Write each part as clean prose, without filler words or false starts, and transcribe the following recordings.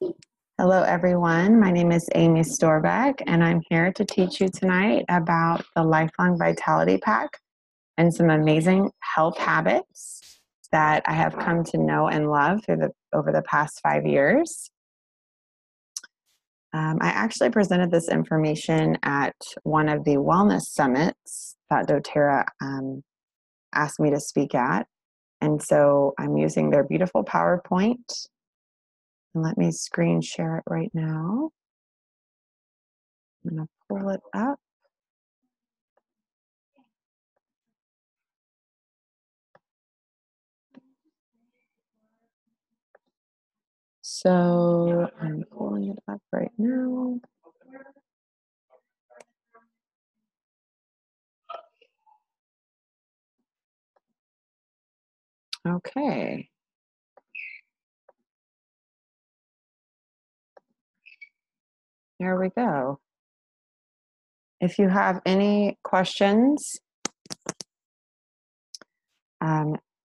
Hello, everyone. My name is Amy Storbeck, and I'm here to teach you tonight about the Lifelong Vitality Pack and some amazing health habits that I have come to know and love over the past 5 years. I actually presented this information at one of the wellness summits that Doterra asked me to speak at. And so I'm using their beautiful PowerPoint. And let me screen share it right now. I'm going to pull it up. So I'm pulling it up right now. Okay. Here we go. If you have any questions,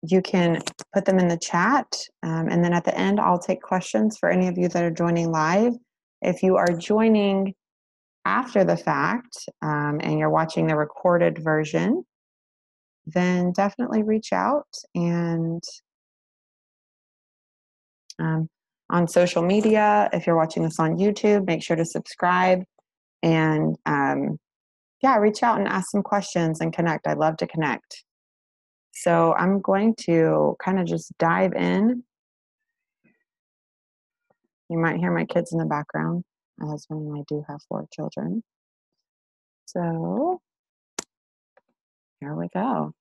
you can put them in the chat. And then at the end, I'll take questions for any of you that are joining live. If you are joining after the fact and you're watching the recorded version, then definitely reach out. And on social media, if you're watching this on YouTube, make sure to subscribe and reach out and ask some questions and connect. I'd love to connect. So I'm going to kind of just dive in. You might hear my kids in the background. My husband and I do have 4 children. So here we go.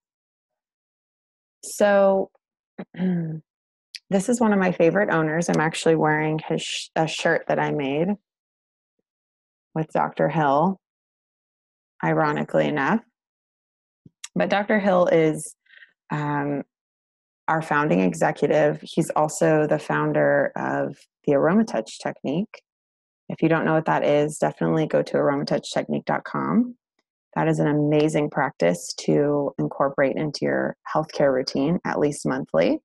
So this is one of my favorite owners. I'm actually wearing a shirt that I made with Dr. Hill, ironically enough. But Dr. Hill is our founding executive. He's also the founder of the AromaTouch technique. If you don't know what that is, definitely go to aromatouchtechnique.com. That is an amazing practice to incorporate into your healthcare routine, at least monthly.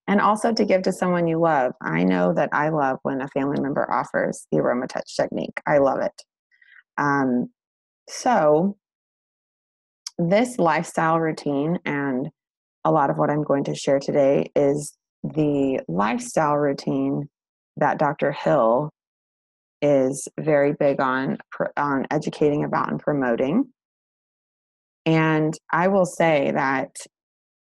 And also to give to someone you love. I know that I love when a family member offers the AromaTouch technique. I love it. So this lifestyle routine, and a lot of what I'm going to share today, is the lifestyle routine that Dr. Hill is very big on educating about and promoting. And I will say that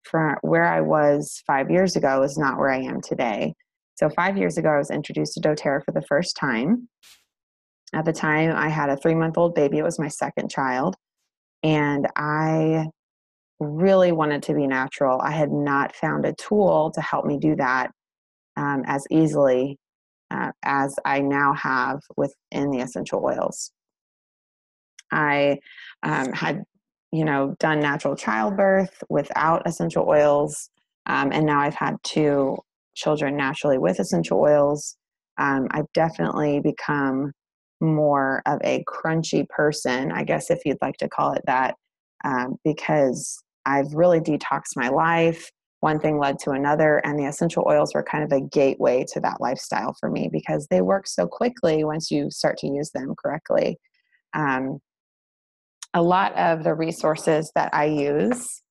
from where I was 5 years ago is not where I am today. So 5 years ago, I was introduced to Doterra for the first time. At the time, I had a 3-month-old baby. It was my second child. And I really wanted to be natural. I had not found a tool to help me do that as easily as I now have within the essential oils. I had, done natural childbirth without essential oils, and now I've had 2 children naturally with essential oils. I've definitely become more of a crunchy person, I guess, if you'd like to call it that, because I've really detoxed my life. One thing led to another, and the essential oils were kind of a gateway to that lifestyle for me because they work so quickly once you start to use them correctly. A lot of the resources that I use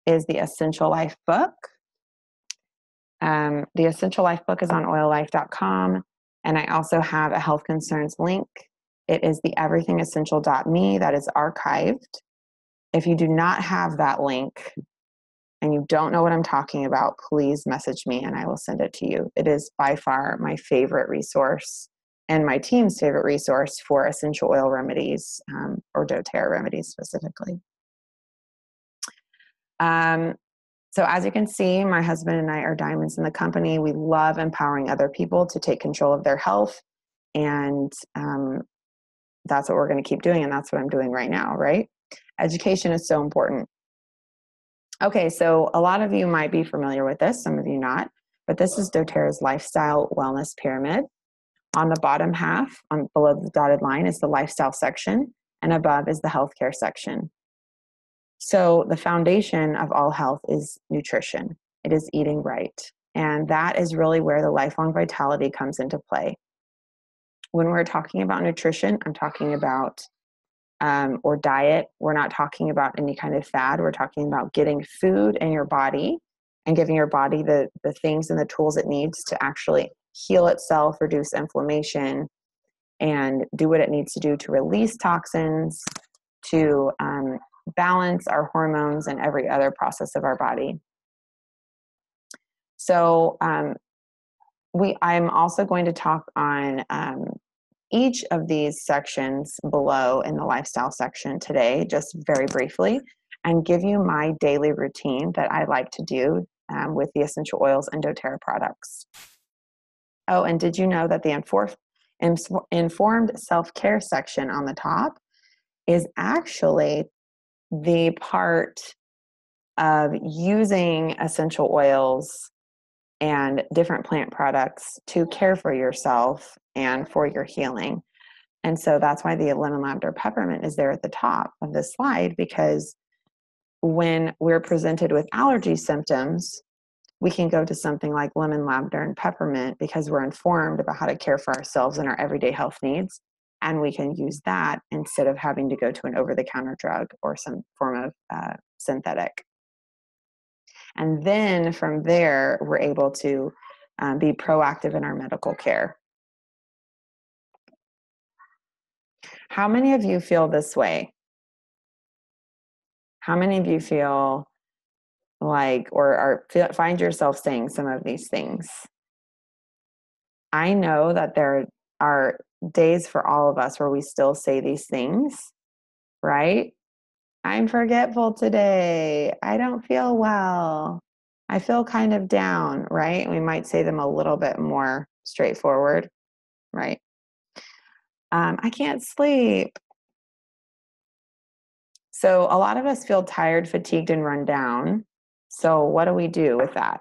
is the Essential Life book. The Essential Life book is on oillife.com, and I also have a health concerns link. It is the everythingessential.me that is archived. If you do not have that link and you don't know what I'm talking about, please message me and I will send it to you. It is by far my favorite resource and my team's favorite resource for essential oil remedies, or doTERRA remedies specifically. So as you can see, my husband and I are diamonds in the company. We love empowering other people to take control of their health. And that's what we're going to keep doing. And that's what I'm doing right now, right? Education is so important. Okay, so a lot of you might be familiar with this, some of you not, but this is doTERRA's Lifestyle Wellness Pyramid. On the bottom half, below the dotted line, is the lifestyle section, and above is the healthcare section. So the foundation of all health is nutrition. It is eating right. And that is really where the lifelong vitality comes into play. When we're talking about nutrition, I'm talking about or diet. We're not talking about any kind of fad. We're talking about getting food in your body and giving your body the things and the tools it needs to actually heal itself, reduce inflammation, and do what it needs to do to release toxins, to balance our hormones and every other process of our body. So I'm also going to talk on each of these sections below in the lifestyle section today, just very briefly, and give you my daily routine that I like to do with the essential oils and doTERRA products. Oh, and did you know that the informed self-care section on the top is actually the part of using essential oils and different plant products to care for yourself and for your healing. And so that's why the lemon, lavender, peppermint is there at the top of this slide, because when we're presented with allergy symptoms, we can go to something like lemon, lavender, and peppermint because we're informed about how to care for ourselves and our everyday health needs. And we can use that instead of having to go to an over-the-counter drug or some form of synthetic. And then from there, we're able to be proactive in our medical care. How many of you feel this way? How many of you feel like, or find yourself saying some of these things? I know that there are days for all of us where we still say these things, right? I'm forgetful today. I don't feel well. I feel kind of down, right? We might say them a little bit more straightforward, right? I can't sleep. So a lot of us feel tired, fatigued, and run down. So what do we do with that?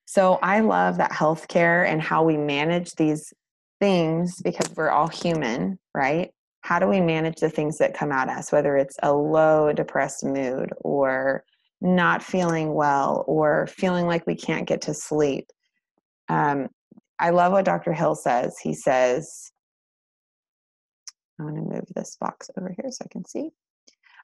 So I love that healthcare and how we manage these things, because we're all human, right? How do we manage the things that come at us, whether it's a low, depressed mood or not feeling well or feeling like we can't get to sleep? I love what Dr. Hill says. He says, I'm going to move this box over here so I can see.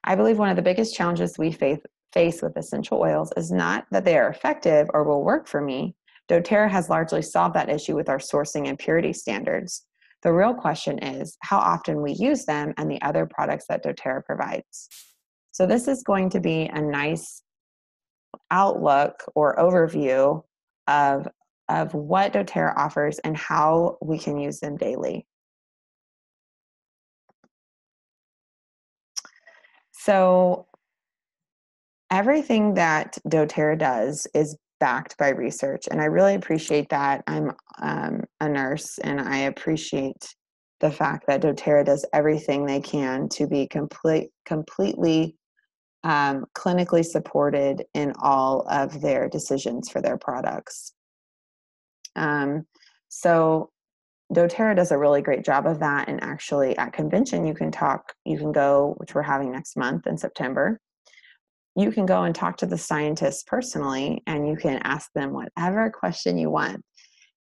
I believe one of the biggest challenges we face with essential oils is not that they are effective or will work for me. doTERRA has largely solved that issue with our sourcing and purity standards. The real question is how often we use them and the other products that doTERRA provides. So this is going to be a nice outlook or overview of what doTERRA offers and how we can use them daily. So everything that doTERRA does is backed by research, and I really appreciate that. I'm a nurse, and I appreciate the fact that doTERRA does everything they can to be completely clinically supported in all of their decisions for their products. So doTERRA does a really great job of that, and actually at convention you can go, which we're having next month in September. You can go and talk to the scientists personally, and you can ask them whatever question you want.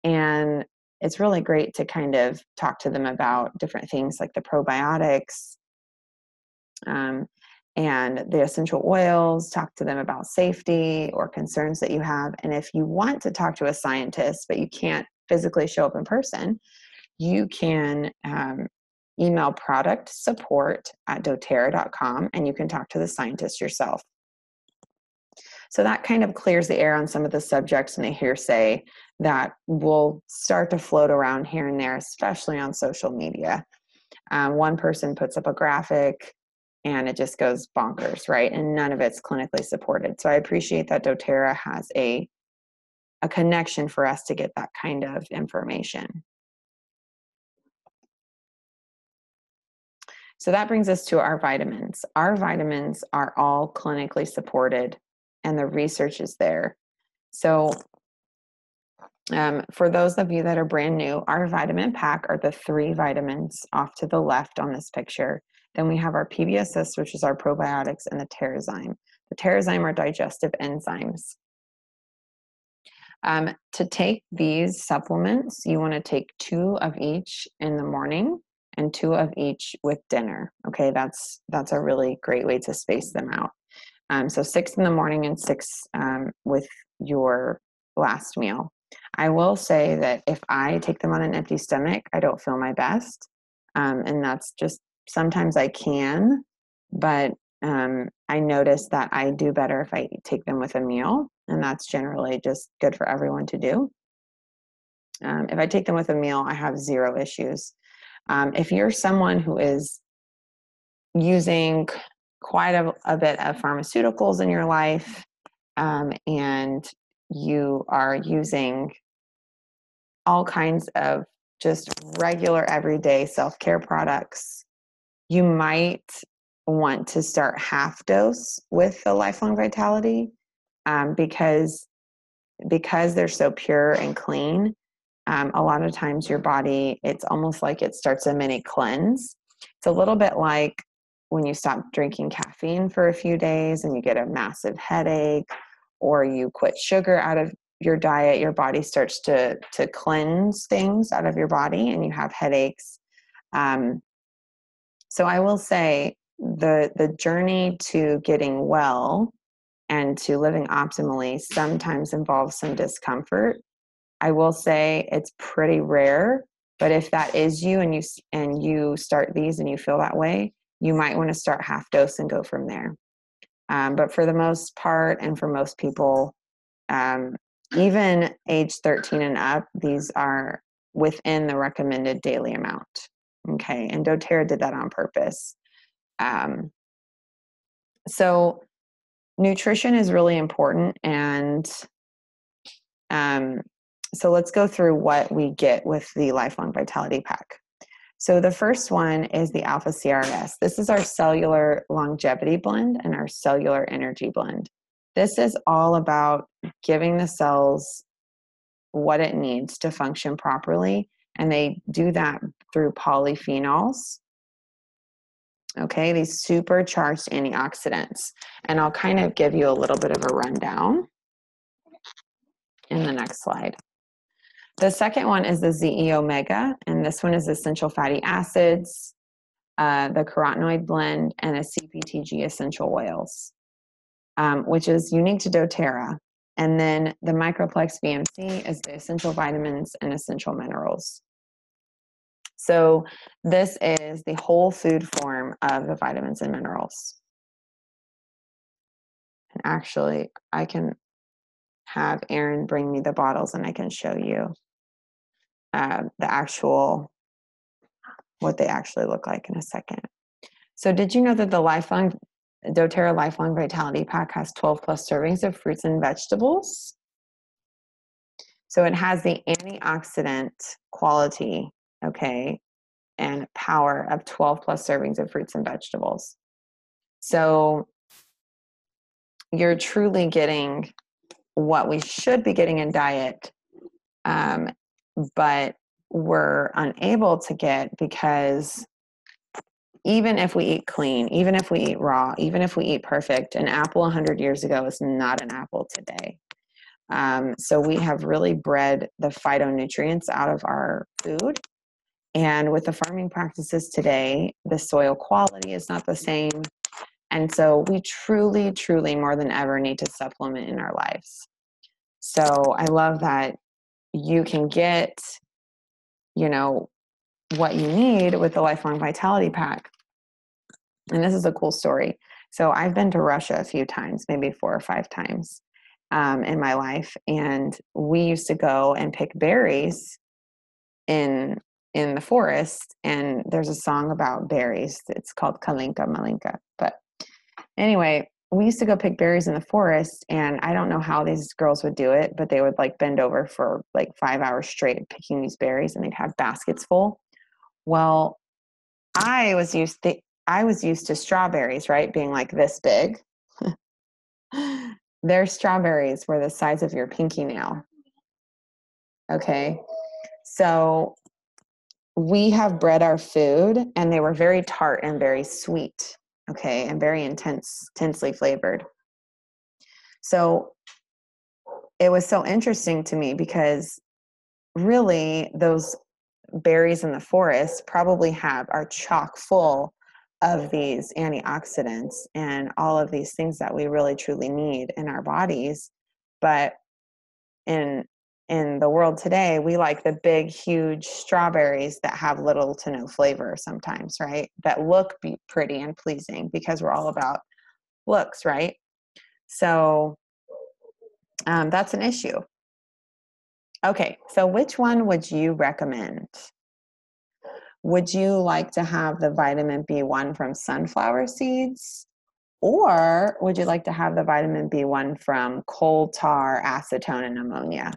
And it's really great to kind of talk to them about different things like the probiotics and the essential oils, talk to them about safety or concerns that you have. And if you want to talk to a scientist, but you can't physically show up in person, you can email product support at doterra.com, and you can talk to the scientist yourself. So that kind of clears the air on some of the subjects and the hearsay that will start to float around here and there, especially on social media. One person puts up a graphic and it just goes bonkers, right? And none of it's clinically supported. So I appreciate that doTERRA has a connection for us to get that kind of information. So that brings us to our vitamins. Our vitamins are all clinically supported, and the research is there. So for those of you that are brand new, our vitamin pack are the 3 vitamins off to the left on this picture. Then we have our PBSS, which is our probiotics, and the Terrazyme. The Terrazyme are digestive enzymes. To take these supplements, you want to take 2 of each in the morning and 2 of each with dinner. Okay, that's a really great way to space them out. So 6 in the morning and 6 with your last meal. I will say that if I take them on an empty stomach, I don't feel my best. And that's just, sometimes I can, but I notice that I do better if I take them with a meal, and that's generally just good for everyone to do. If I take them with a meal, I have 0 issues. If you're someone who is using quite a bit of pharmaceuticals in your life, and you are using all kinds of just regular everyday self-care products, you might want to start half dose with the Lifelong Vitality, because they're so pure and clean. A lot of times your body, it's almost like it starts a mini cleanse. It's a little bit like when you stop drinking caffeine for a few days and you get a massive headache, or you quit sugar out of your diet, your body starts to cleanse things out of your body and you have headaches. So I will say the journey to getting well and to living optimally sometimes involves some discomfort. I will say it's pretty rare, but if that is you and you start these and you feel that way, you might want to start half dose and go from there. But for the most part, and for most people, even age 13 and up, these are within the recommended daily amount. Okay, and doTERRA did that on purpose. So nutrition is really important, and so let's go through what we get with the Lifelong Vitality Pack. So the first one is the Alpha CRS. This is our cellular longevity blend and our cellular energy blend. This is all about giving the cells what it needs to function properly, and they do that through polyphenols. Okay, these supercharged antioxidants. And I'll kind of give you a little bit of a rundown in the next slide. The second one is the ZE Omega, and this one is essential fatty acids, the carotenoid blend, and a CPTG essential oils, which is unique to doTERRA. And then the Microplex VMC is the essential vitamins and essential minerals. So this is the whole food form of the vitamins and minerals. And actually, I can have Erin bring me the bottles and I can show you the actual, what they actually look like in a second. So did you know that the doTERRA Lifelong Vitality Pack has 12 plus servings of fruits and vegetables? So it has the antioxidant quality, okay, and power of 12 plus servings of fruits and vegetables. So you're truly getting what we should be getting in diet, but we're unable to get because even if we eat clean, even if we eat raw, even if we eat perfect, an apple 100 years ago is not an apple today. So we have really bred the phytonutrients out of our food. And with the farming practices today, the soil quality is not the same. And so we truly, truly more than ever need to supplement in our lives. So I love that you can get, what you need with the Lifelong Vitality Pack. And this is a cool story. So I've been to Russia a few times, maybe 4 or 5 times in my life. And we used to go and pick berries in the forest. And there's a song about berries. It's called Kalinka Malinka. But anyway, we used to go pick berries in the forest. And I don't know how these girls would do it, but they would bend over for 5 hours straight picking these berries, and they'd have baskets full. Well, I was used to strawberries, right? Being this big. Their strawberries were the size of your pinky nail. Okay. So we have bred our food, and they were very tart and very sweet. Okay. And very intensely flavored. So it was so interesting to me because really those berries in the forest probably are chock full of these antioxidants and all of these things that we really truly need in our bodies. But in the world today, we like the big, huge strawberries that have little to no flavor sometimes, right? That look pretty and pleasing because we're all about looks, right? So that's an issue. Okay, so which one would you recommend? Would you like to have the vitamin B1 from sunflower seeds? Or would you like to have the vitamin B1 from coal tar, acetone, and ammonia?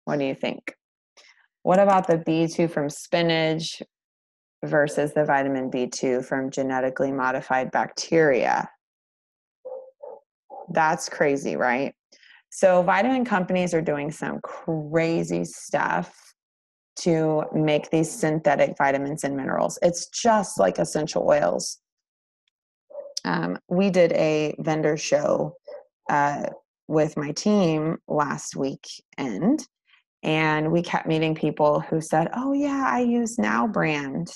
What do you think? What about the B2 from spinach versus the vitamin B2 from genetically modified bacteria? That's crazy, right? So vitamin companies are doing some crazy stuff to make these synthetic vitamins and minerals. It's just like essential oils. We did a vendor show with my team last weekend, and we kept meeting people who said, oh yeah, I use Now brand.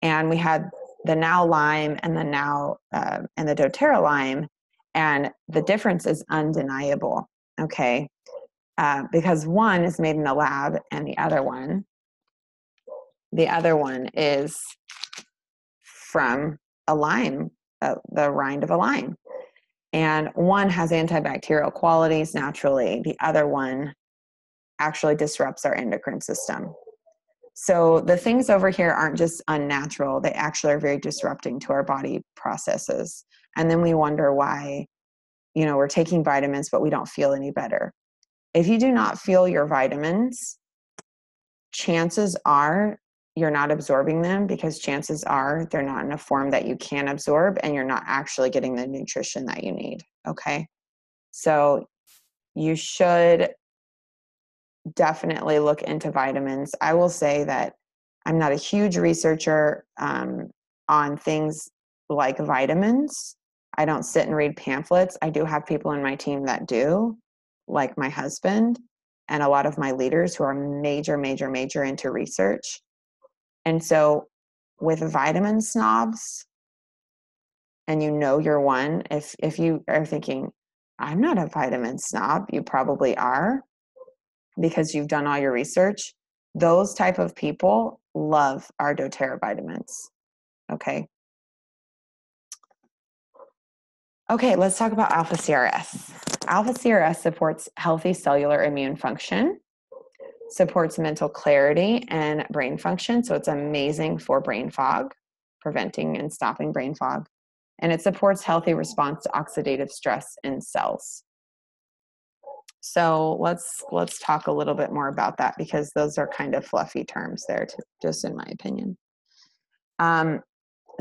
And we had the Now lime and the Now and the doTERRA lime, and the difference is undeniable, okay? Because one is made in a lab and the other one is from a lime, the rind of a lime. And one has antibacterial qualities naturally. The other one actually disrupts our endocrine system. So the things over here aren't just unnatural. They actually are very disrupting to our body processes. And then we wonder why, we're taking vitamins, but we don't feel any better. If you do not feel your vitamins, chances are you're not absorbing them, because chances are they're not in a form that you can absorb, and you're not actually getting the nutrition that you need. Okay. So you should definitely look into vitamins. I will say that I'm not a huge researcher on things like vitamins. I don't sit and read pamphlets. I do have people in my team that do, like my husband and a lot of my leaders who are major into research. And so with vitamin snobs, and you're one, if you are thinking, I'm not a vitamin snob, you probably are, because you've done all your research. Those type of people love our doTERRA vitamins. Okay. Okay, let's talk about alpha CRS. Alpha CRS supports healthy cellular immune function, supports mental clarity and brain function. So it's amazing for brain fog, preventing and stopping brain fog. And it supports healthy response to oxidative stress in cells. So let's talk a little bit more about that, because those are kind of fluffy terms there, just in my opinion.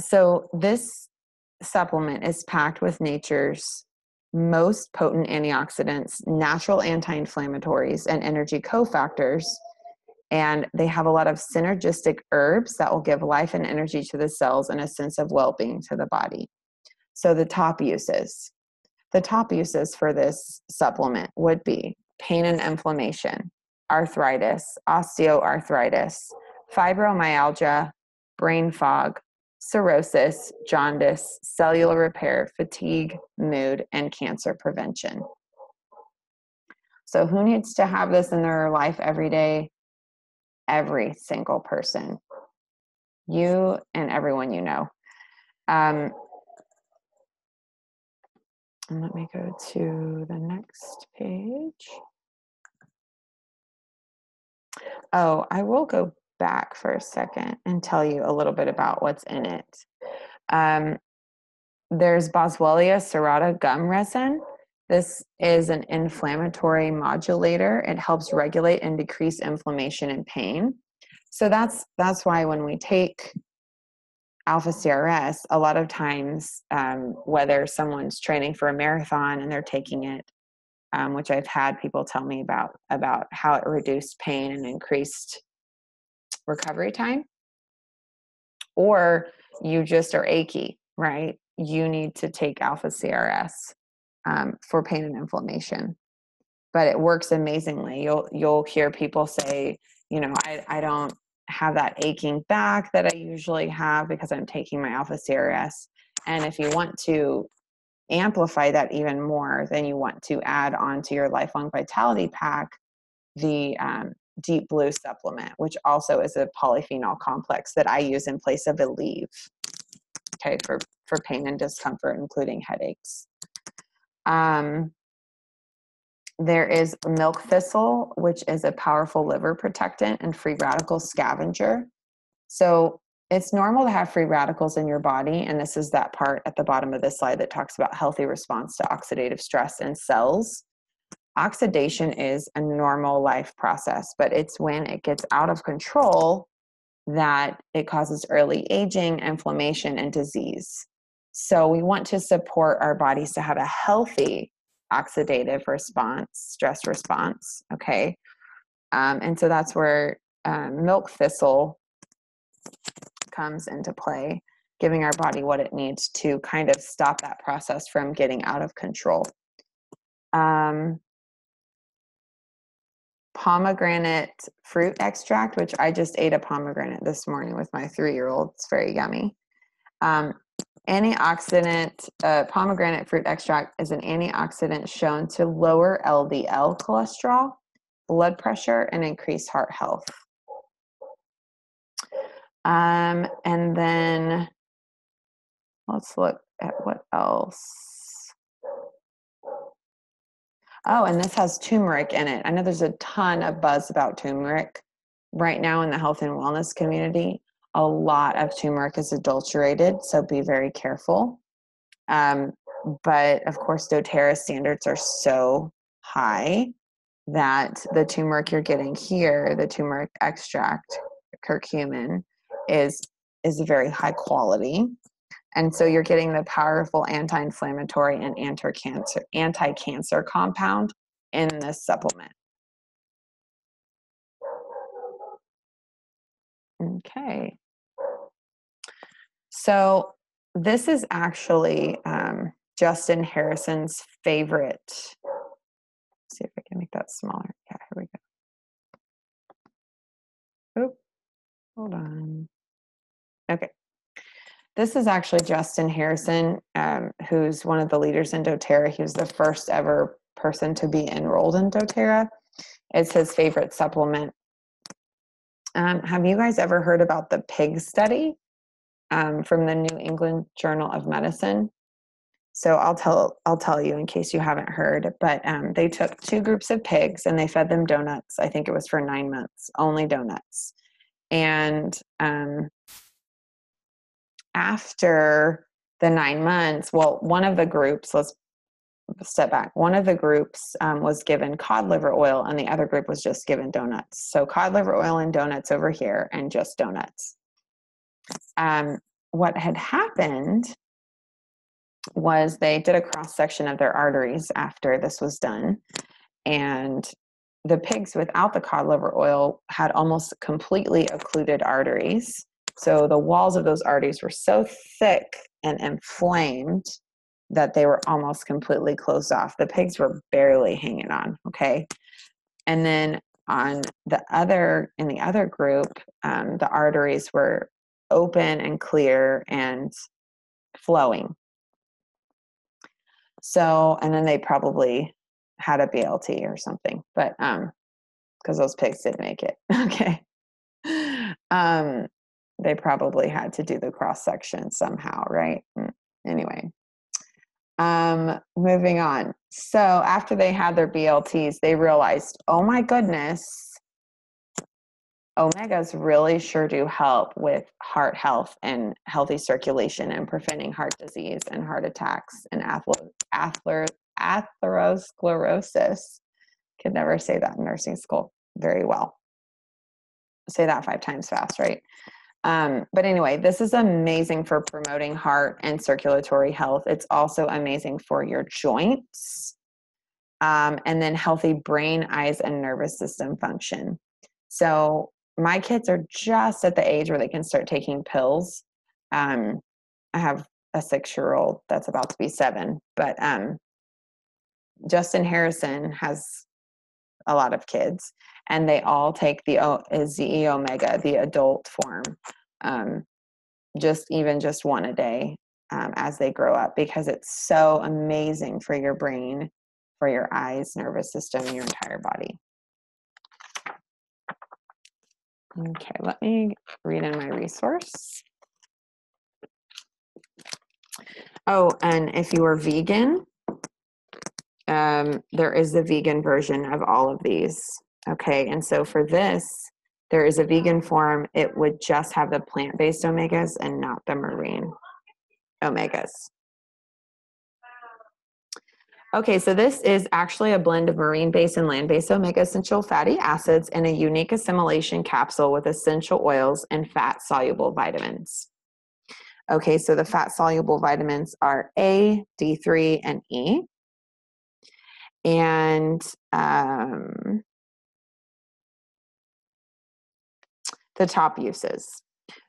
So this supplement is packed with nature's most potent antioxidants, natural anti-inflammatories, and energy cofactors. And they have a lot of synergistic herbs that will give life and energy to the cells and a sense of well-being to the body. So the top uses for this supplement would be pain and inflammation, arthritis, osteoarthritis, fibromyalgia, brain fog, cirrhosis, jaundice, cellular repair, fatigue, mood, and cancer prevention. So who needs to have this in their life every day? Every single person. You and everyone you know. And let me go to the next page. Oh, I will go back for a second and tell you a little bit about what's in it. There's Boswellia serrata gum resin. This is an inflammatory modulator. It helps regulate and decrease inflammation and pain. So that's why when we take alpha CRS, a lot of times, whether someone's training for a marathon and they're taking it, which I've had people tell me about how it reduced pain and increased recovery time, or you just are achy, right? you need to take alpha CRS for pain and inflammation. But it works amazingly. You'll hear people say, you know, I don't have that aching back that I usually have because I'm taking my alpha CRS. And if you want to amplify that even more, then you want to add on to your Lifelong Vitality Pack the Deep Blue supplement, which also is a polyphenol complex that I use in place of Aleve, okay, for pain and discomfort, including headaches. There is milk thistle, which is a powerful liver protectant and free radical scavenger. So it's normal to have free radicals in your body, and this is that part at the bottom of this slide that talks about healthy response to oxidative stress in cells. Oxidation is a normal life process, but it's when it gets out of control that it causes early aging, inflammation, and disease. So we want to support our bodies to have a healthy oxidative response, stress response, okay? And so that's where milk thistle comes into play, giving our body what it needs to kind of stop that process from getting out of control. Pomegranate fruit extract, which I just ate a pomegranate this morning with my 3-year-old. It's very yummy. Antioxidant, pomegranate fruit extract is an antioxidant shown to lower LDL cholesterol, blood pressure, and increase heart health. And then let's look at what else. Oh, and this has turmeric in it. I know there's a ton of buzz about turmeric right now in the health and wellness community. A lot of turmeric is adulterated, so be very careful. But of course, Doterra standards are so high that the turmeric you're getting here, the turmeric extract, curcumin, is very high quality. And so you're getting the powerful anti-inflammatory and anti-cancer compound in this supplement. Okay. So this is actually Justin Harrison's favorite. Let's see if I can make that smaller. Yeah, here we go. Oop, hold on. Okay. This is actually Justin Harrison, who's one of the leaders in doTERRA. He was the first ever person to be enrolled in doTERRA. It's his favorite supplement. Have you guys ever heard about the pig study from the New England Journal of Medicine? So I'll tell you in case you haven't heard, but they took 2 groups of pigs and they fed them donuts. I think it was for 9 months, only donuts. And after the 9 months, well, one of the groups, let's step back. One of the groups was given cod liver oil and the other group was just given donuts. So cod liver oil and donuts over here and just donuts. What had happened was they did a cross section of their arteries after this was done. And the pigs without the cod liver oil had almost completely occluded arteries. So the walls of those arteries were so thick and inflamed that they were almost completely closed off. The pigs were barely hanging on, okay? And then in the other group, the arteries were open and clear and flowing. So, and then they probably had a BLT or something, but because those pigs didn't make it, okay. They probably had to do the cross section somehow, right? Anyway, moving on. So after they had their BLTs, they realized, oh my goodness, omegas really sure do help with heart health and healthy circulation and preventing heart disease and heart attacks and atherosclerosis. Could never say that in nursing school very well. Say that 5 times fast, right? But anyway, this is amazing for promoting heart and circulatory health. It's also amazing for your joints, and then healthy brain, eyes, and nervous system function. So my kids are just at the age where they can start taking pills. I have a 6-year-old that's about to be 7. But Justin Harrison has a lot of kids, and they all take the ZE Omega, the adult form, just one a day as they grow up, because it's so amazing for your brain, for your eyes, nervous system, your entire body. Okay, let me read in my resource. Oh, and if you are vegan, there is a vegan version of all of these. Okay, and so for this, there is a vegan form. It would just have the plant-based omegas and not the marine omegas. Okay, so this is actually a blend of marine-based and land-based omega essential fatty acids in a unique assimilation capsule with essential oils and fat-soluble vitamins. Okay, so the fat-soluble vitamins are A, D3, and E. And the top uses.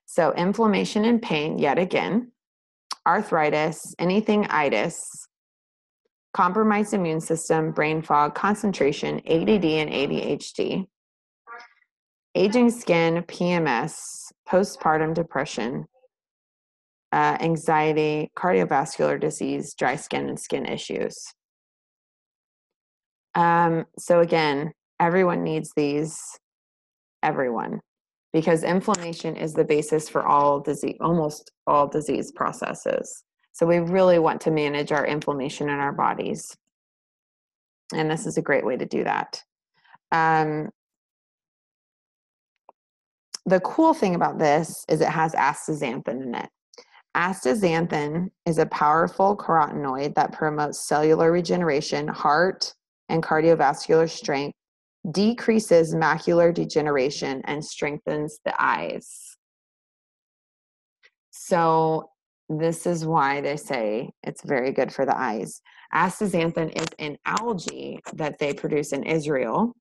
So inflammation and pain, yet again, arthritis, anything itis, compromised immune system, brain fog, concentration, ADD and ADHD, aging skin, PMS, postpartum depression, anxiety, cardiovascular disease, dry skin, and skin issues. So again, everyone needs these, everyone, because inflammation is the basis for all disease, almost all disease processes. So we really want to manage our inflammation in our bodies. And this is a great way to do that. The cool thing about this is it has astaxanthin in it. Astaxanthin is a powerful carotenoid that promotes cellular regeneration, heart and cardiovascular strength, decreases macular degeneration, and strengthens the eyes. So this is why they say it's very good for the eyes. Astaxanthin is an algae that they produce in Israel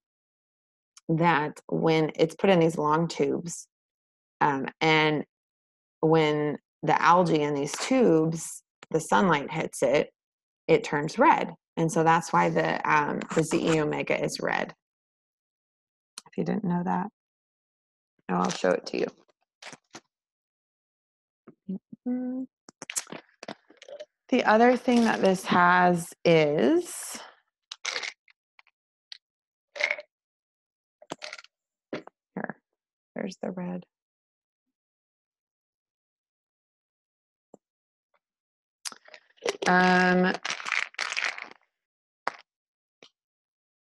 that when it's put in these long tubes, and when the algae in these tubes, the sunlight hits it, it turns red. And so that's why the ZE Omega is red. If you didn't know that, I'll show it to you. Mm-hmm. The other thing that this has is here. There's the red.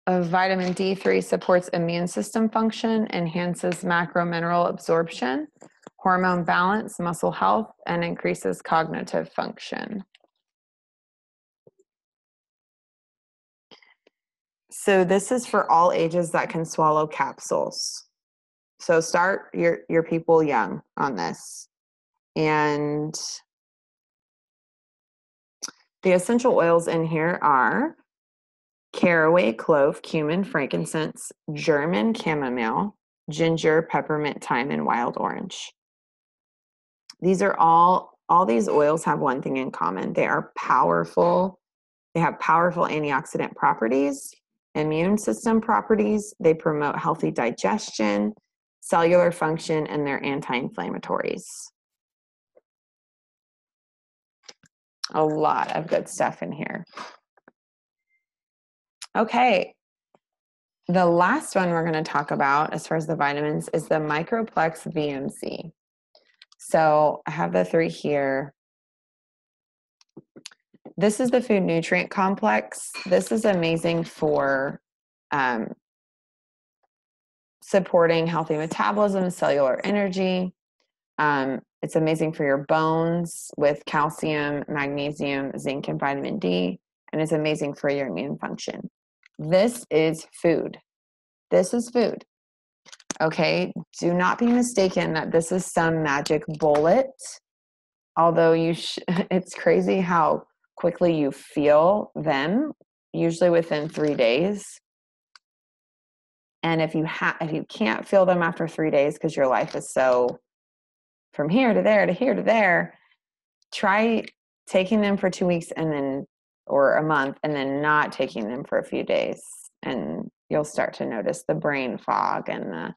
Vitamin D3 supports immune system function, enhances macromineral absorption, hormone balance, muscle health, and increases cognitive function. So this is for all ages that can swallow capsules. So start your people young on this. And the essential oils in here are caraway, clove, cumin, frankincense, German chamomile, ginger, peppermint, thyme, and wild orange. These are all these oils have one thing in common. They are powerful. They have powerful antioxidant properties, immune system properties. They promote healthy digestion, cellular function, and they're anti-inflammatories. A lot of good stuff in here. Okay. The last one we're going to talk about as far as the vitamins is the Microplex VMC. So I have the 3 here. This is the food nutrient complex. This is amazing for supporting healthy metabolism, cellular energy. It's amazing for your bones with calcium, magnesium, zinc, and vitamin D, and it's amazing for your immune function. This is food. This is food. Okay, do not be mistaken that this is some magic bullet. Although it's crazy how quickly you feel them, usually within 3 days. And if you can't feel them after 3 days because your life is so from here to there to here to there, try taking them for 2 weeks and then, or a month, and then not taking them for a few days. And you'll start to notice the brain fog and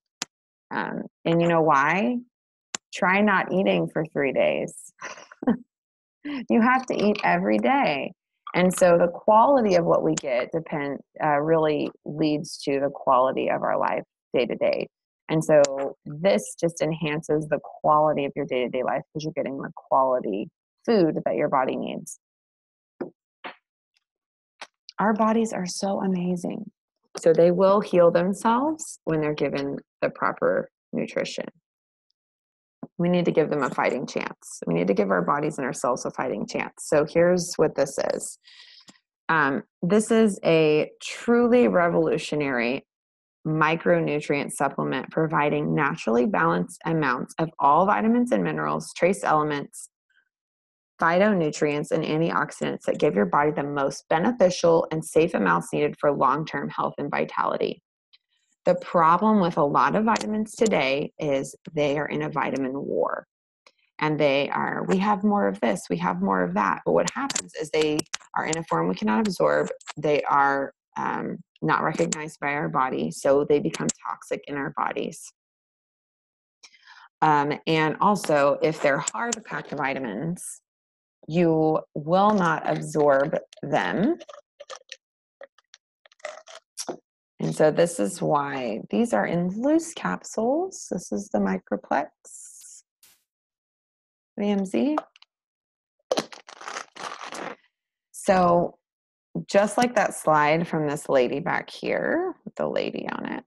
and you know why? Try not eating for 3 days. You have to eat every day. And so the quality of what we get really leads to the quality of our life day to day. And so this just enhances the quality of your day to day life because you're getting the quality food that your body needs. Our bodies are so amazing. So they will heal themselves when they're given the proper nutrition. We need to give them a fighting chance. We need to give our bodies and ourselves a fighting chance. So here's what this is. This is a truly revolutionary micronutrient supplement providing naturally balanced amounts of all vitamins and minerals, trace elements, phytonutrients, and antioxidants that give your body the most beneficial and safe amounts needed for long-term health and vitality. The problem with a lot of vitamins today is they are in a vitamin war. And we have more of this, we have more of that. But what happens is they are in a form we cannot absorb. They are not recognized by our body, so they become toxic in our bodies. And also, if they're hard-packed vitamins, you will not absorb them. And so this is why these are in loose capsules. This is the Microplex VMZ. So just like that slide from this lady back here, with the lady on it.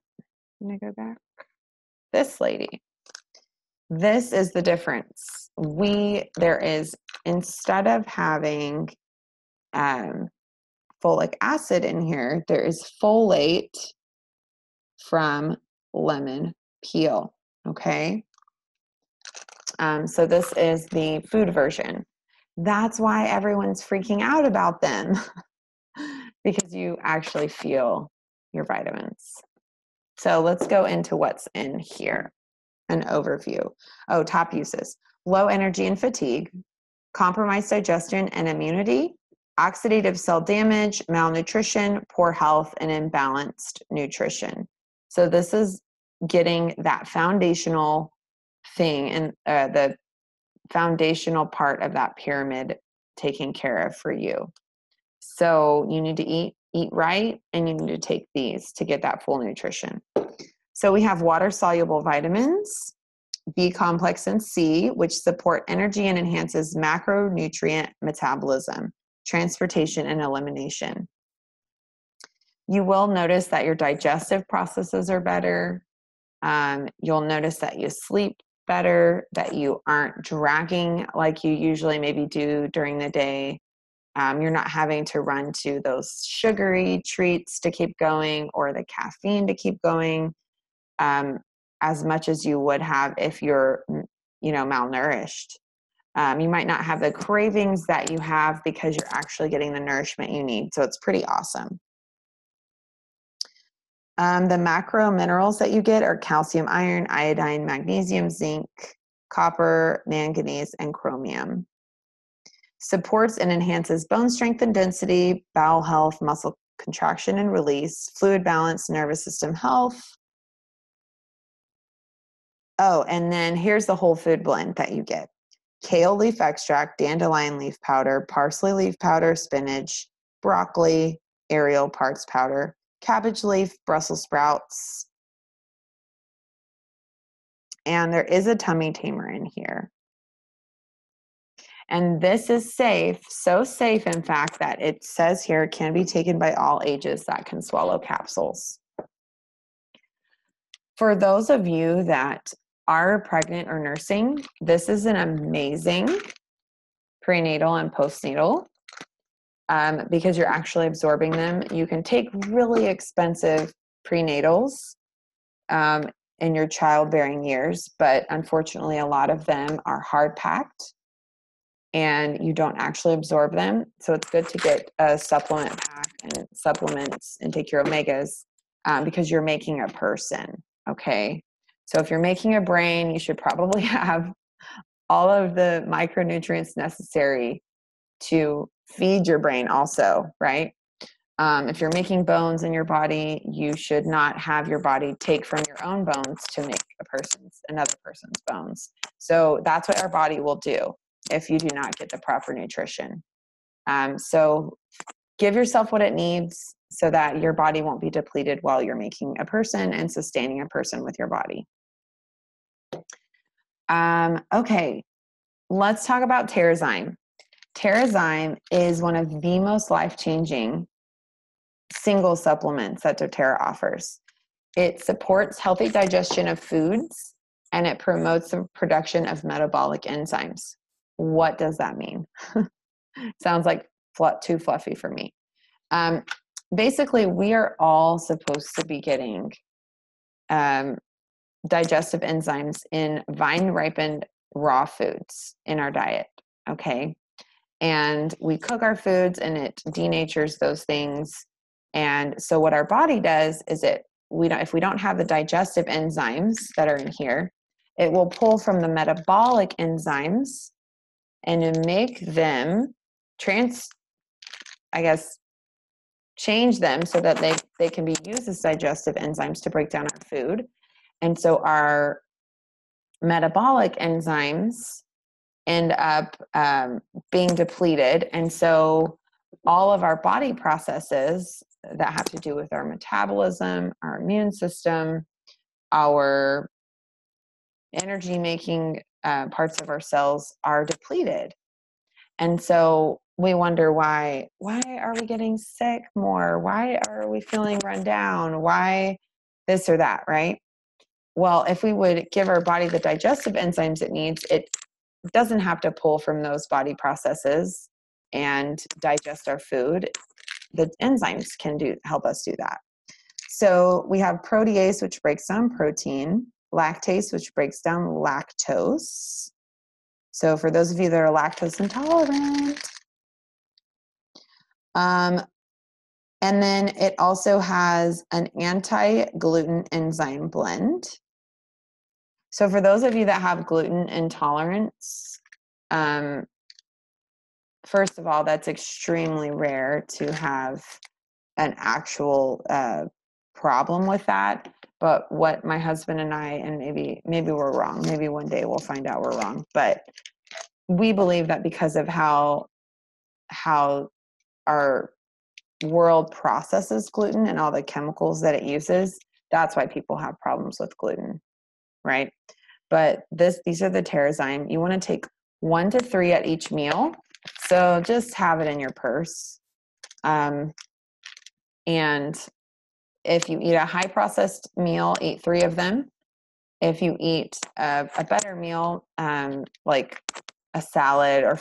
I'm gonna go back. This lady. This is the difference. Instead of having folic acid in here, there is folate from lemon peel, okay? So this is the food version. That's why everyone's freaking out about them because you actually feel your vitamins. So let's go into what's in here, an overview. Oh, top uses: low energy and fatigue, compromised digestion and immunity, oxidative cell damage, malnutrition, poor health, and imbalanced nutrition. So this is getting that foundational thing and the foundational part of that pyramid taken care of for you. So you need to eat right, and you need to take these to get that full nutrition. So we have water-soluble vitamins, B complex and C, which support energy and enhances macronutrient metabolism, transportation, and elimination. You will notice that your digestive processes are better. You'll notice that you sleep better, that you aren't dragging like you usually maybe do during the day. You're not having to run to those sugary treats to keep going or the caffeine to keep going as much as you would have if you're, malnourished. You might not have the cravings that you have because you're actually getting the nourishment you need. So it's pretty awesome. The macro minerals that you get are calcium, iron, iodine, magnesium, zinc, copper, manganese, and chromium. Supports and enhances bone strength and density, bowel health, muscle contraction and release, fluid balance, nervous system health. Oh, and then here's the whole food blend that you get: kale leaf extract, dandelion leaf powder, parsley leaf powder, spinach, broccoli, aerial parts powder, cabbage leaf, Brussels sprouts, and there is a tummy tamer in here. And this is safe, so safe, in fact, that it says here it can be taken by all ages that can swallow capsules. For those of you that are pregnant or nursing, this is an amazing prenatal and postnatal because you're actually absorbing them. You can take really expensive prenatals in your childbearing years, but unfortunately a lot of them are hard packed and you don't actually absorb them. So it's good to get a supplement pack and supplements and take your omegas because you're making a person, okay? So if you're making a brain, you should probably have all of the micronutrients necessary to feed your brain also, right? If you're making bones in your body, you should not have your body take from your own bones to make another person's bones. So that's what our body will do if you do not get the proper nutrition. So give yourself what it needs so that your body won't be depleted while you're making a person and sustaining a person with your body. Okay, let's talk about Terrazyme. Terrazyme is one of the most life-changing single supplements that Doterra offers. It supports healthy digestion of foods and it promotes the production of metabolic enzymes. What does that mean? Sounds like too fluffy for me. Basically, we are all supposed to be getting digestive enzymes in vine-ripened raw foods in our diet, okay? And we cook our foods and it denatures those things. And so what our body does is if we don't have the digestive enzymes that are in here, it will pull from the metabolic enzymes and make them change them so that they can be used as digestive enzymes to break down our food. And so our metabolic enzymes end up being depleted. And so all of our body processes that have to do with our metabolism, our immune system, our energy making parts of our cells are depleted. And so we wonder why are we getting sick more? Why are we feeling run down? Why this or that, right? Well, if we would give our body the digestive enzymes it needs, it doesn't have to pull from those body processes and digest our food. The enzymes can help us do that. So we have protease, which breaks down protein, lactase, which breaks down lactose. So for those of you that are lactose intolerant, and then it also has an anti-gluten enzyme blend. So for those of you that have gluten intolerance, first of all, that's extremely rare to have an actual problem with that. But what my husband and I, and maybe we're wrong, maybe one day we'll find out we're wrong, but we believe that because of how our world processes gluten and all the chemicals that it uses, that's why people have problems with gluten, right? But these are the Terrazyme. You want to take 1 to 3 at each meal. So just have it in your purse. And if you eat a high processed meal, eat 3 of them. If you eat a better meal, like a salad or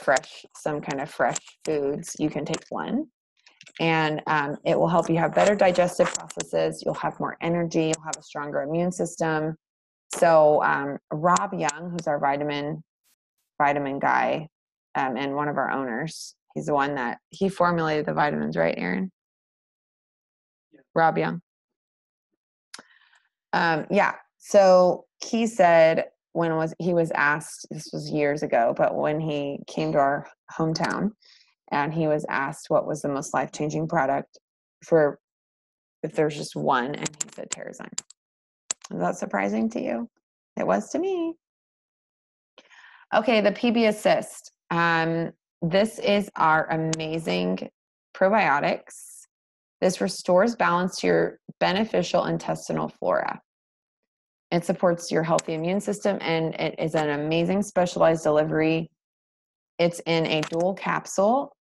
some kind of fresh foods, you can take 1. And it will help you have better digestive processes. You'll have more energy. You'll have a stronger immune system. So Rob Young, who's our vitamin guy, and one of our owners, he's the one that he formulated the vitamins, right, Aaron? Yeah. Rob Young. Yeah. So he said he was asked, this was years ago, but when he came to our hometown, and he was asked what was the most life-changing product if there's just one, and he said Terrazyme. Is that surprising to you? It was to me. Okay, the PB Assist. This is our amazing probiotics. This restores balance to your beneficial intestinal flora. It supports your healthy immune system, and it is an amazing specialized delivery. It's in a dual capsule,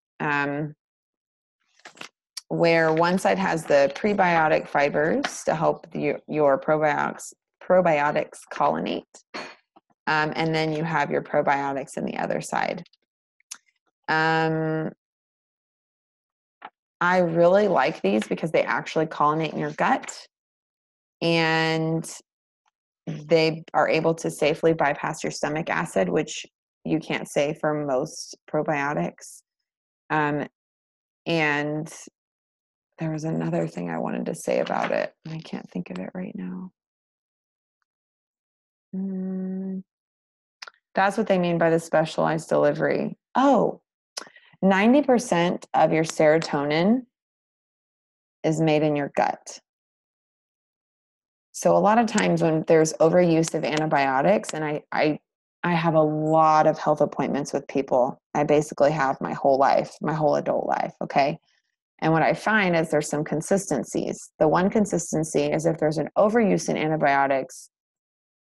where one side has the prebiotic fibers to help your probiotics colonate. And then you have your probiotics in the other side. I really like these because they actually colonate in your gut, and they are able to safely bypass your stomach acid, which you can't say for most probiotics. And there was another thing I wanted to say about it, and I can't think of it right now. That's what they mean by the specialized delivery. Oh, 90% of your serotonin is made in your gut. So a lot of times when there's overuse of antibiotics, and I have a lot of health appointments with people. I basically have my whole life, my whole adult life, okay? And what I find is there's some consistencies. The one consistency is if there's an overuse in antibiotics,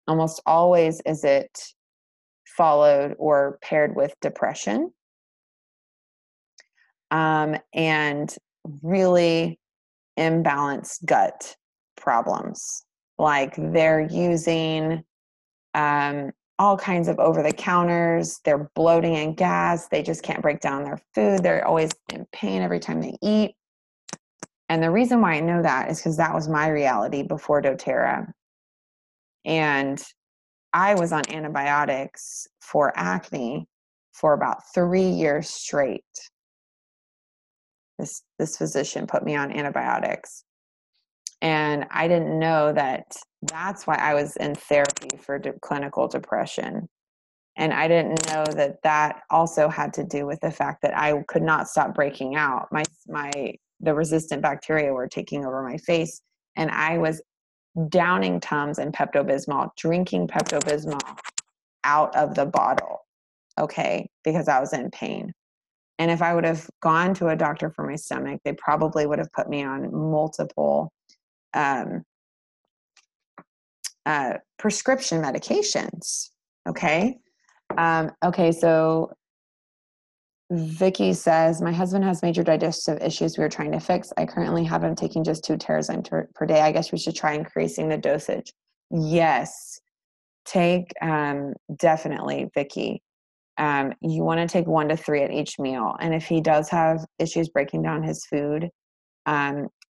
almost always is it followed or paired with depression, and really imbalanced gut problems. Like they're using all kinds of over-the-counters, they're bloating and gas, they just can't break down their food, they're always in pain every time they eat. And the reason why I know that is because that was my reality before doTERRA. And I was on antibiotics for acne for about 3 years straight. This physician put me on antibiotics. And I didn't know that that's why I was in therapy for clinical depression. And I didn't know that that also had to do with the fact that I could not stop breaking out. The resistant bacteria were taking over my face, and I was downing Tums and Pepto-Bismol, drinking Pepto-Bismol out of the bottle, okay, because I was in pain. And if I would have gone to a doctor for my stomach, they probably would have put me on multiple prescription medications, okay? So Vicky says, my husband has major digestive issues we're trying to fix. I currently have him taking just 2 Terrazyme per day. I guess we should try increasing the dosage. Yes, take definitely, Vicky. You want to take 1 to 3 at each meal. And if he does have issues breaking down his food,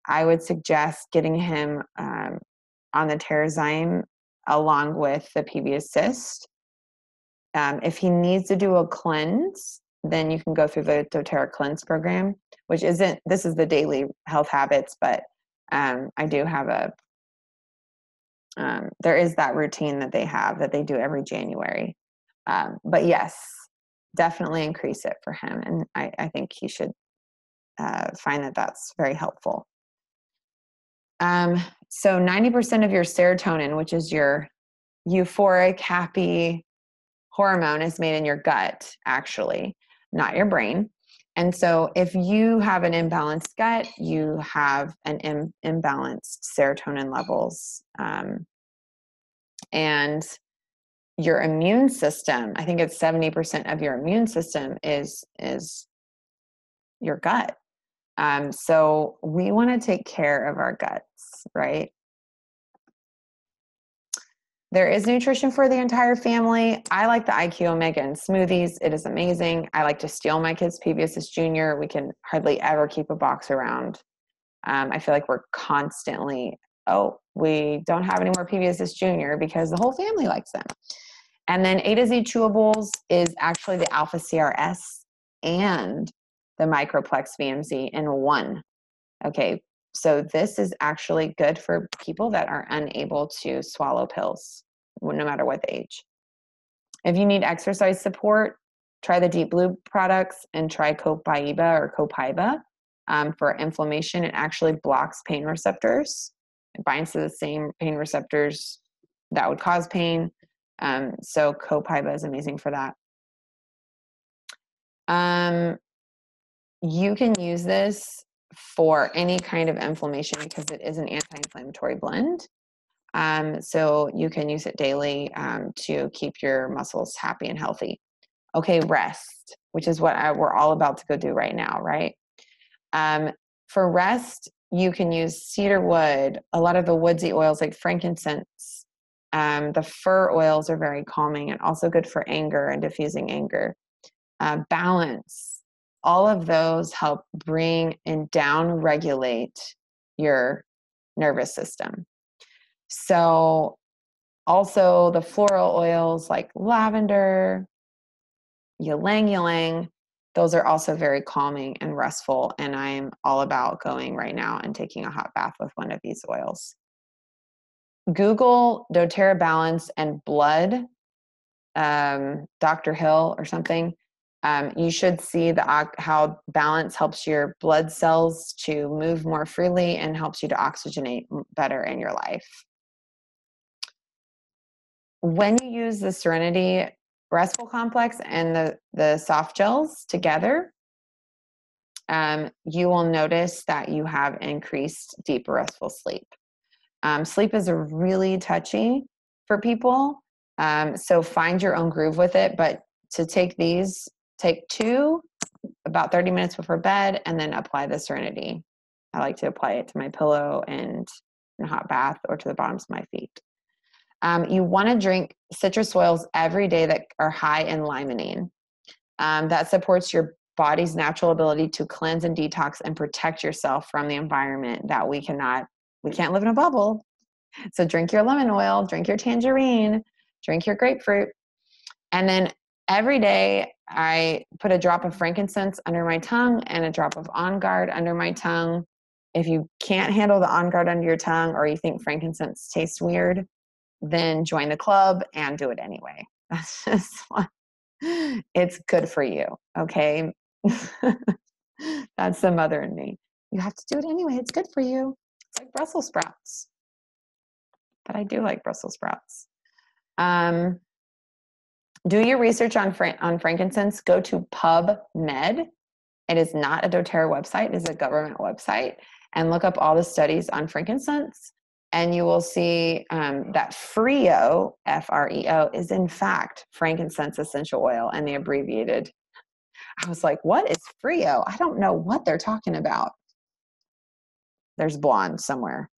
I would suggest getting him on the Terrazyme along with the PB Assist. If he needs to do a cleanse, then you can go through the doTERRA cleanse program, which this is the daily health habits, but I do have there is that routine that they do every January. But yes, definitely increase it for him. And I think he should find that that's very helpful. So 90% of your serotonin, which is your euphoric, happy hormone, is made in your gut, actually, not your brain. And so if you have an imbalanced gut, you have an imbalanced serotonin levels. And your immune system, I think it's 70% of your immune system is your gut. So we want to take care of our guts, right? There is nutrition for the entire family. I like the IQ Omega in smoothies. It is amazing. I like to steal my kids' PBSS Junior. We can hardly ever keep a box around. I feel like we're constantly, we don't have any more PBSS Junior because the whole family likes them. And then A to Z Chewables is actually the Alpha CRS and the Microplex VMZ in one. Okay, so this is actually good for people that are unable to swallow pills, no matter what the age. If you need exercise support, try the Deep Blue products and try Copaiba or Copaiba for inflammation. It actually blocks pain receptors. It binds to the same pain receptors that would cause pain. So Copaiba is amazing for that. You can use this for any kind of inflammation because it is an anti-inflammatory blend. So you can use it daily to keep your muscles happy and healthy. Okay, rest, which is what we're all about to go do right now, right? For rest, you can use cedar wood, a lot of the woodsy oils like frankincense. The fir oils are very calming and also good for anger and diffusing anger. Balance. All of those help bring and down regulate your nervous system. So also the floral oils like lavender, ylang ylang, those are also very calming and restful. And I'm all about going right now and taking a hot bath with one of these oils. Google doTERRA Balance and blood, Dr. Hill or something. You should see how balance helps your blood cells to move more freely and helps you to oxygenate better in your life. When you use the Serenity Restful Complex and the soft gels together, you will notice that you have increased deep restful sleep. Sleep is really touchy for people, so find your own groove with it. But to take these, take 2 about 30 minutes before bed, and then apply the Serenity. I like to apply it to my pillow and in a hot bath or to the bottoms of my feet. You want to drink citrus oils every day that are high in limonene. That supports your body's natural ability to cleanse and detox and protect yourself from the environment that we can't live in a bubble. So drink your lemon oil, drink your tangerine, drink your grapefruit. And then every day I put a drop of frankincense under my tongue and a drop of On Guard under my tongue. If you can't handle the On Guard under your tongue, or you think frankincense tastes weird, then join the club and do it anyway. That's just it's good for you, okay? That's the mother in me. You have to do it anyway. It's good for you. It's like Brussels sprouts. But I do like Brussels sprouts. Do your research on frankincense. Go to PubMed. It is not a doTERRA website. It is a government website. And look up all the studies on frankincense. And you will see that Freo, F-R-E-O, is in fact frankincense essential oil, and the abbreviated. I was like, what is Freo? I don't know what they're talking about. There's blonde somewhere.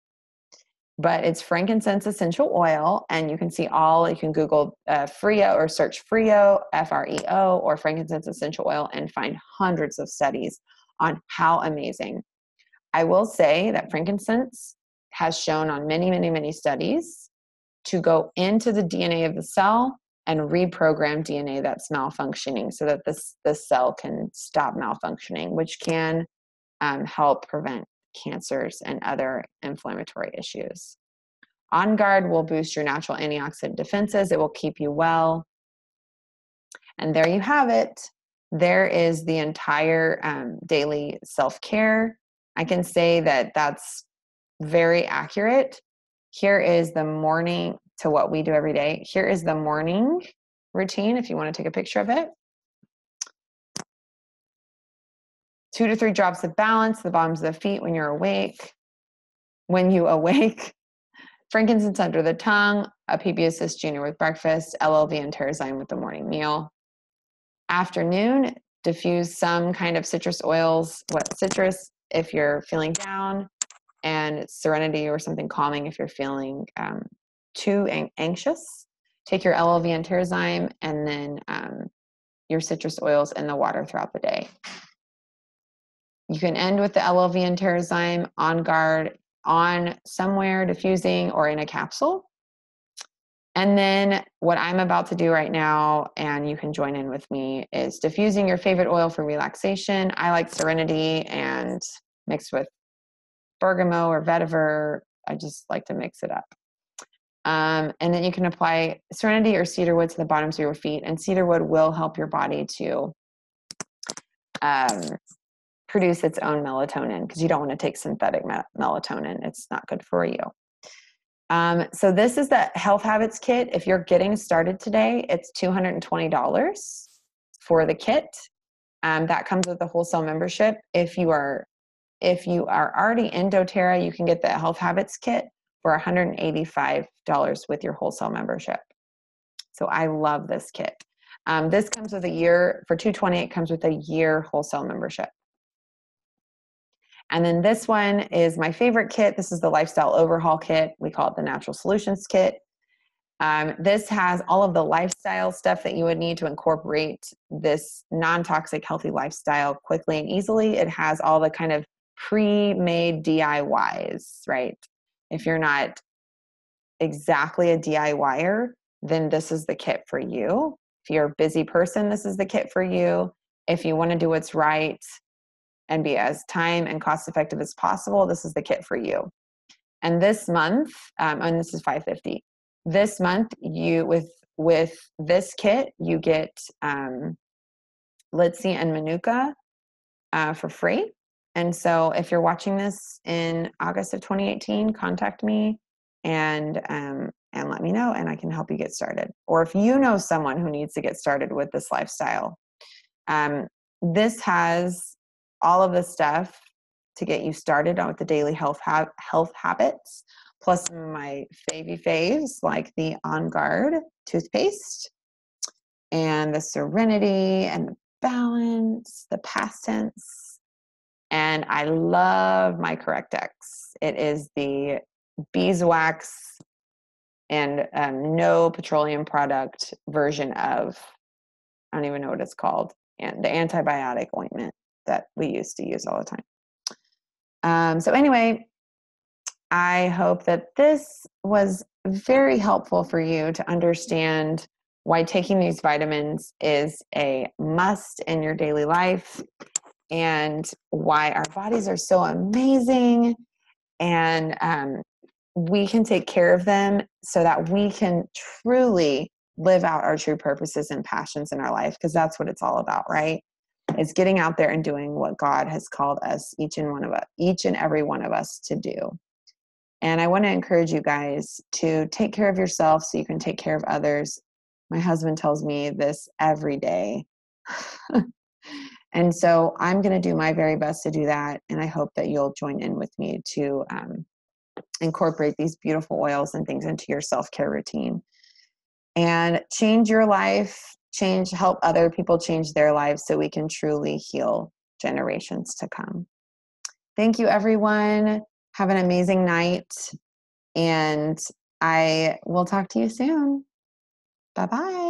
But it's frankincense essential oil, and you can see you can Google Freo or search Freo, F-R-E-O, or frankincense essential oil and find hundreds of studies on how amazing. I will say that frankincense has shown on many, many, many studies to go into the DNA of the cell and reprogram DNA that's malfunctioning so that the cell can stop malfunctioning, which can help prevent cancers and other inflammatory issues. On Guard will boost your natural antioxidant defenses. It will keep you well. And there you have it. There is the entire daily self-care. I can say that that's very accurate. Here is the morning to what we do every day. Here is the morning routine if you want to take a picture of it. 2 to 3 drops of balance, the bottoms of the feet when you're awake. When you awake, frankincense under the tongue, a PB Assist Junior with breakfast, LLV and Terrazyme with the morning meal. Afternoon, diffuse some kind of citrus oils, citrus if you're feeling down, and Serenity or something calming if you're feeling too anxious. Take your LLV and Terrazyme, and then your citrus oils in the water throughout the day. You can end with the LLV and Terrazyme, On Guard, on somewhere, diffusing, or in a capsule. And then what I'm about to do right now, and you can join in with me, is diffusing your favorite oil for relaxation. I like Serenity and mixed with bergamot or vetiver. I just like to mix it up. And then you can apply Serenity or cedarwood to the bottoms of your feet. And cedarwood will help your body to produce its own melatonin, because you don't want to take synthetic melatonin. It's not good for you. So this is the Health Habits Kit. If you're getting started today, it's $220 for the kit. That comes with a wholesale membership. If you are already in doTERRA, you can get the Health Habits Kit for $185 with your wholesale membership. So I love this kit. This comes with a year, for $220, it comes with a year wholesale membership. And then this one is my favorite kit. This is the Lifestyle Overhaul Kit. We call it the Natural Solutions Kit. This has all of the lifestyle stuff that you would need to incorporate this non-toxic healthy lifestyle quickly and easily. It has all the kind of pre-made DIYs, right? If you're not exactly a DIYer, then this is the kit for you. If you're a busy person, this is the kit for you. If you want to do what's right and be as time and cost effective as possible, this is the kit for you. And this month, and this is $550. This month, you with this kit, you get Litsi and Manuka for free. And so if you're watching this in August of 2018, contact me and let me know, and I can help you get started. Or if you know someone who needs to get started with this lifestyle, this has all of the stuff to get you started on with the daily health habits, plus some of my faves like the On Guard toothpaste and the Serenity and the Balance, the Past Tense. And I love my Correct-X. It is the beeswax and no petroleum product version of, I don't even know what it's called, and the antibiotic ointment that we used to use all the time. So anyway, I hope that this was very helpful for you to understand why taking these vitamins is a must in your daily life, and why our bodies are so amazing, and we can take care of them so that we can truly live out our true purposes and passions in our life, because that's what it's all about, right? It's getting out there and doing what God has called us, each and every one of us, to do. And I want to encourage you guys to take care of yourself so you can take care of others. My husband tells me this every day. And so I'm going to do my very best to do that. And I hope that you'll join in with me to incorporate these beautiful oils and things into your self-care routine and change your life, help other people change their lives so we can truly heal generations to come. Thank you, everyone. Have an amazing night. And I will talk to you soon. Bye-bye.